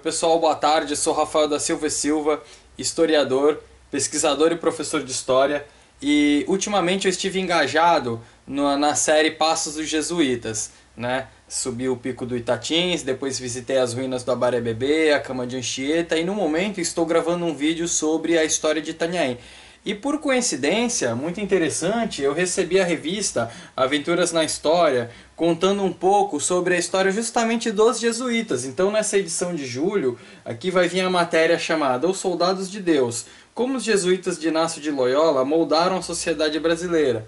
pessoal, boa tarde. Eu sou Rafael da Silva e Silva, historiador, pesquisador e professor de história. E ultimamente eu estive engajado na série Passos dos Jesuítas, né? Subi o Pico do Itatins, depois visitei as ruínas do Abarebebê, a Cama de Anchieta e no momento estou gravando um vídeo sobre a história de Itanhaém. E por coincidência, muito interessante, eu recebi a revista Aventuras na História, contando um pouco sobre a história justamente dos jesuítas. Então nessa edição de julho, aqui vai vir a matéria chamada Os Soldados de Deus, como os jesuítas de Inácio de Loyola moldaram a sociedade brasileira.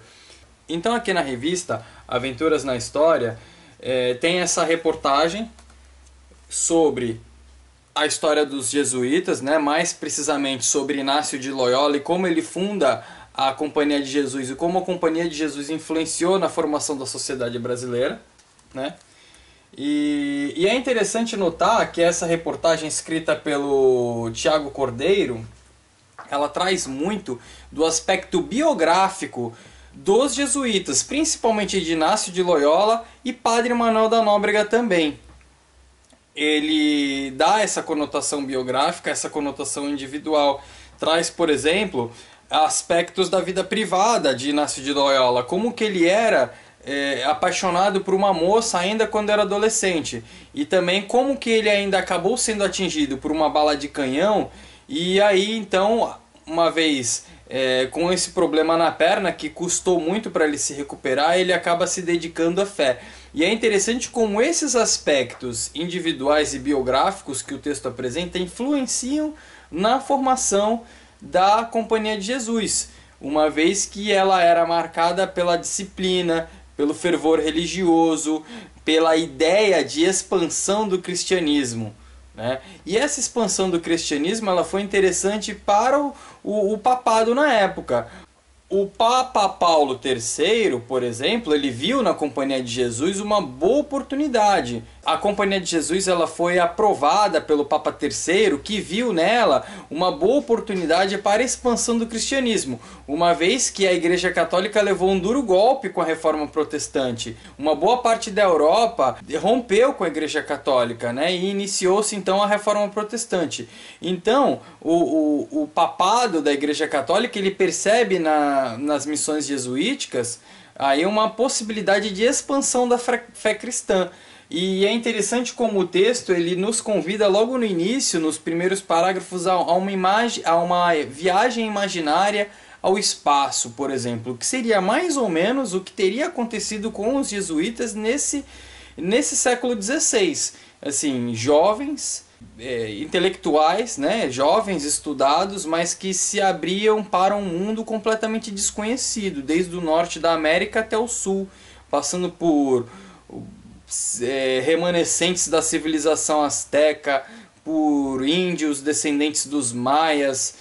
Então aqui na revista Aventuras na História, tem essa reportagem sobre a história dos jesuítas, né? Mais precisamente sobre Inácio de Loyola e como ele funda a Companhia de Jesus e como a Companhia de Jesus influenciou na formação da sociedade brasileira, né? E é interessante notar que essa reportagem escrita pelo Tiago Cordeiro, ela traz muito do aspecto biográfico dos jesuítas, principalmente de Inácio de Loyola e Padre Manuel da Nóbrega também. Ele dá essa conotação biográfica, essa conotação individual. Traz, por exemplo, aspectos da vida privada de Inácio de Loyola, como que ele era apaixonado por uma moça ainda quando era adolescente, e também como que ele ainda acabou sendo atingido por uma bala de canhão, e aí então, uma vez com esse problema na perna, que custou muito para ele se recuperar, ele acaba se dedicando à fé. E é interessante como esses aspectos individuais e biográficos que o texto apresenta influenciam na formação da Companhia de Jesus, uma vez que ela era marcada pela disciplina, pelo fervor religioso, pela ideia de expansão do cristianismo, né? E essa expansão do cristianismo ela foi interessante para o papado na época. O Papa Paulo III, por exemplo, ele viu na Companhia de Jesus uma boa oportunidade. A Companhia de Jesus ela foi aprovada pelo Papa III, que viu nela uma boa oportunidade para a expansão do cristianismo, uma vez que a Igreja Católica levou um duro golpe com a Reforma Protestante. Uma boa parte da Europa rompeu com a Igreja Católica, né, e iniciou-se então a Reforma Protestante. Então, o papado da Igreja Católica ele percebe nas missões jesuíticas aí uma possibilidade de expansão da fé cristã. E é interessante como o texto ele nos convida logo no início, nos primeiros parágrafos, a uma viagem imaginária ao espaço, por exemplo, que seria mais ou menos o que teria acontecido com os jesuítas nesse século XVI. Assim, jovens, intelectuais, né, jovens estudados, mas que se abriam para um mundo completamente desconhecido, desde o norte da América até o sul, passando por remanescentes da civilização asteca, por índios descendentes dos maias,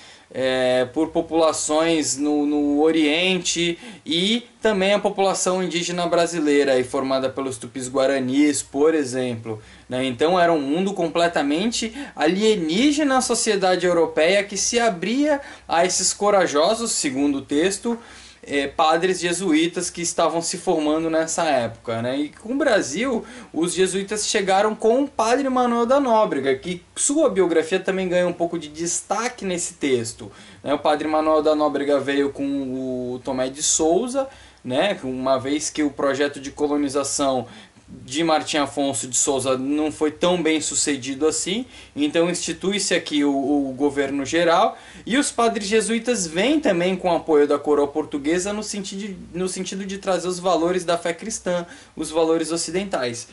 por populações no Oriente e também a população indígena brasileira, aí, formada pelos tupis-guaranis, por exemplo, né? Então era um mundo completamente alienígena à sociedade europeia que se abria a esses corajosos, segundo o texto, padres jesuítas que estavam se formando nessa época, né? E com o Brasil, os jesuítas chegaram com o Padre Manuel da Nóbrega, que sua biografia também ganha um pouco de destaque nesse texto, né? O Padre Manuel da Nóbrega veio com o Tomé de Souza, né? Uma vez que o projeto de colonização de Martim Afonso de Souza não foi tão bem sucedido assim, então institui-se aqui o governo geral, e os padres jesuítas vêm também com o apoio da coroa portuguesa no sentido de trazer os valores da fé cristã, os valores ocidentais.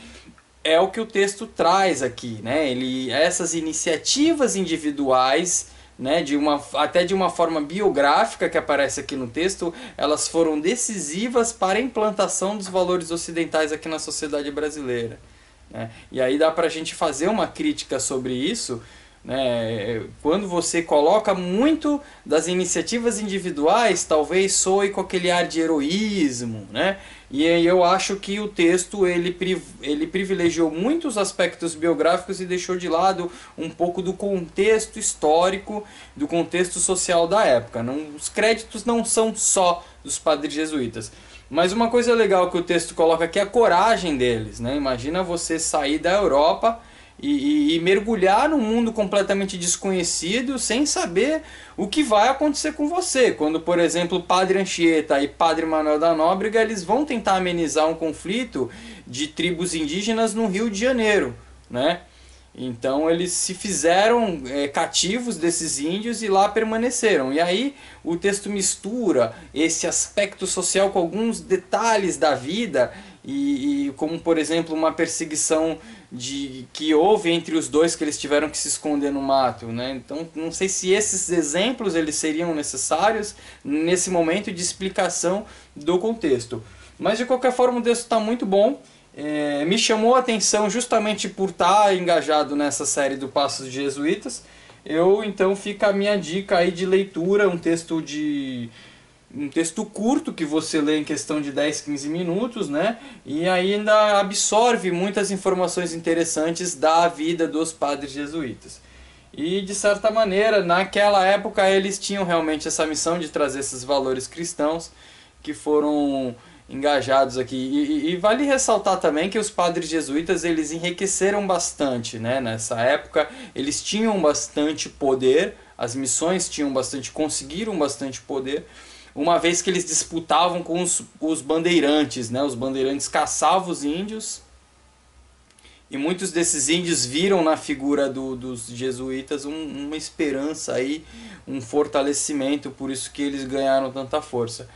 É o que o texto traz aqui, né? Essas iniciativas individuais, né, até de uma forma biográfica que aparece aqui no texto, elas foram decisivas para a implantação dos valores ocidentais aqui na sociedade brasileira, né? E aí dá para a gente fazer uma crítica sobre isso, né? Quando você coloca muito das iniciativas individuais, talvez soe com aquele ar de heroísmo, né? E aí eu acho que o texto ele privilegiou muitos aspectos biográficos e deixou de lado um pouco do contexto histórico, do contexto social da época. Os créditos não são só dos padres jesuítas. Mas uma coisa legal que o texto coloca aqui é a coragem deles, né? Imagina você sair da Europa e mergulhar num mundo completamente desconhecido sem saber o que vai acontecer com você. Quando, por exemplo, Padre Anchieta e Padre Manuel da Nóbrega, eles vão tentar amenizar um conflito de tribos indígenas no Rio de Janeiro, né? Então eles se fizeram cativos desses índios e lá permaneceram. E aí o texto mistura esse aspecto social com alguns detalhes da vida, e como por exemplo uma perseguição que houve entre os dois, que eles tiveram que se esconder no mato, né? Então não sei se esses exemplos eles seriam necessários nesse momento de explicação do contexto. Mas de qualquer forma o texto está muito bom. Me chamou a atenção justamente por estar engajado nessa série do Passos dos Jesuítas. Então fica a minha dica aí de leitura, um texto curto que você lê em questão de 10, 15 minutos, né? E ainda absorve muitas informações interessantes da vida dos padres jesuítas. E de certa maneira, naquela época eles tinham realmente essa missão de trazer esses valores cristãos que foram engajados aqui. E vale ressaltar também que os padres jesuítas eles enriqueceram bastante, né? Nessa época eles tinham bastante poder, as missões conseguiram bastante poder, uma vez que eles disputavam com os bandeirantes, né? Os bandeirantes caçavam os índios e muitos desses índios viram na figura dos jesuítas uma esperança aí, um fortalecimento, por isso que eles ganharam tanta força.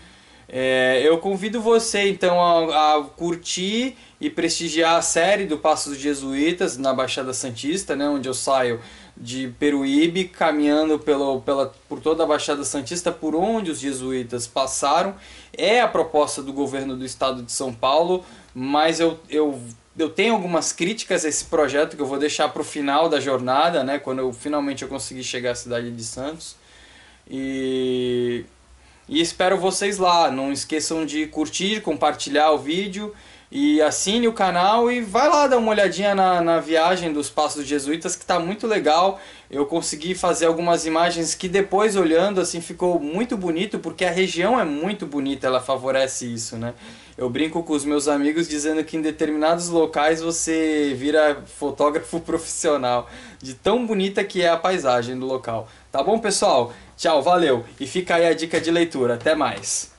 Eu convido você então a curtir e prestigiar a série do Passos dos Jesuítas na Baixada Santista, né, onde eu saio de Peruíbe, caminhando por toda a Baixada Santista, por onde os jesuítas passaram. É a proposta do governo do estado de São Paulo, mas eu tenho algumas críticas a esse projeto que eu vou deixar para o final da jornada, né, quando finalmente eu conseguir chegar à cidade de Santos. E espero vocês lá. Não esqueçam de curtir, compartilhar o vídeo e assine o canal e vai lá dar uma olhadinha na viagem dos Passos dos Jesuítas, que está muito legal. Eu consegui fazer algumas imagens que depois olhando assim ficou muito bonito, porque a região é muito bonita, ela favorece isso, né? Eu brinco com os meus amigos dizendo que em determinados locais você vira fotógrafo profissional, de tão bonita que é a paisagem do local. Tá bom, pessoal? Tchau, valeu! E fica aí a dica de leitura. Até mais!